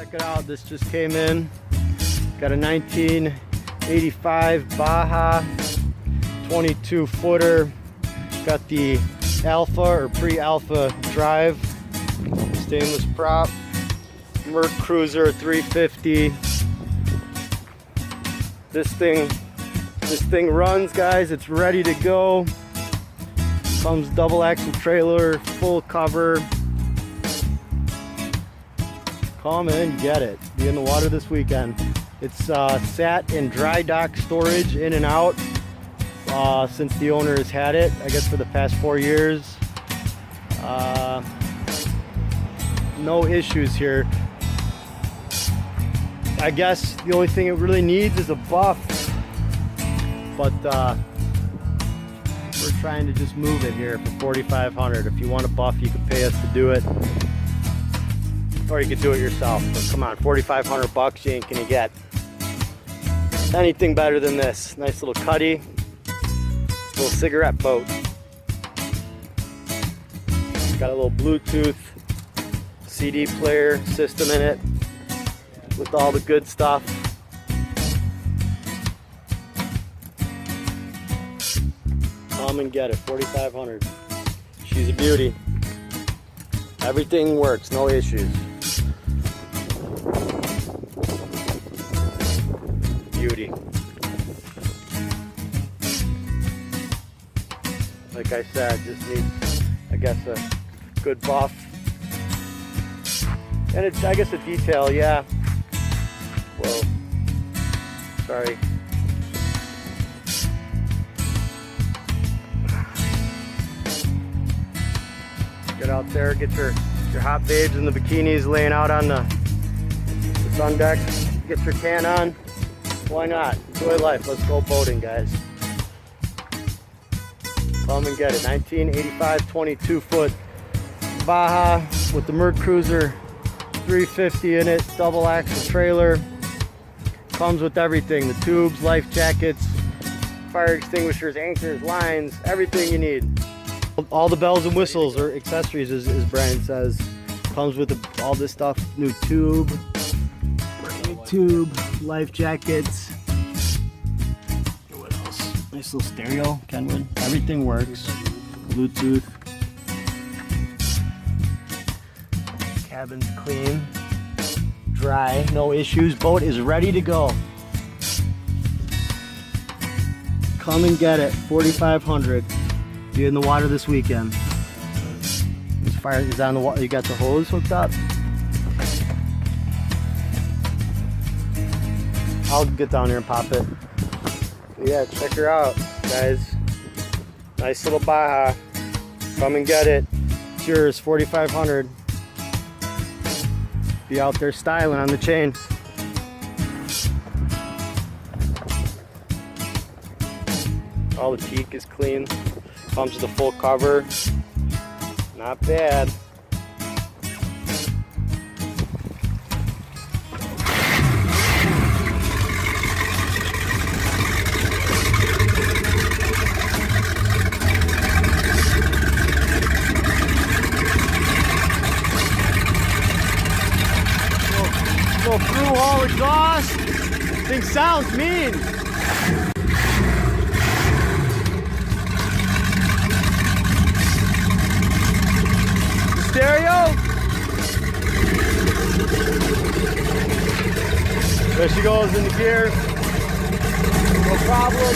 Check it out, this just came in. Got a 1985 Baja 22 footer. Got the alpha or pre-alpha drive, stainless prop, Mercruiser 350. This thing runs, guys. It's ready to go. Comes double axle trailer, full cover. Come in, get it. Be in the water this weekend. It's sat in dry dock storage, in and out, since the owner has had it, I guess for the past 4 years. No issues here. I guess the only thing it really needs is a buff, but we're trying to just move it here for $4,500. If you want a buff, you can pay us to do it, or you could do it yourself. But come on, 4,500 bucks, you ain't gonna get anything better than this. Nice little cuddy, little cigarette boat. Got a little Bluetooth CD player system in it with all the good stuff. Come and get it, 4,500. She's a beauty. Everything works, no issues. Beauty. Like I said, just needs, I guess, a good buff. And it's, I guess, a detail, yeah. Whoa. Sorry. Get out there, get your hot babes in the bikinis laying out on the sun deck. Get your tan on. Why not? Enjoy life. Let's go boating, guys. Come and get it. 1985 22 foot Baja with the Mercruiser 350 in it, double axle trailer. Comes with everything, the tubes, life jackets, fire extinguishers, anchors, lines, everything you need. All the bells and whistles or accessories, as Brian says. Comes with all this stuff, new tube, life jackets. What else? Nice little stereo, Kenwood. Everything works. Bluetooth. Cabin's clean, dry, no issues. Boat is ready to go. Come and get it, 4,500. Be in the water this weekend. This fire is on the water. You got the hose hooked up. I'll get down here and pop it. But yeah, check her out, guys. Nice little Baja. Come and get it. It's yours, 4,500. Be out there styling on the chain. All the teak is clean. Comes with a full cover. Not bad. Go through all exhaust. Thing sounds mean. Stereo. There she goes in the gear. No problem.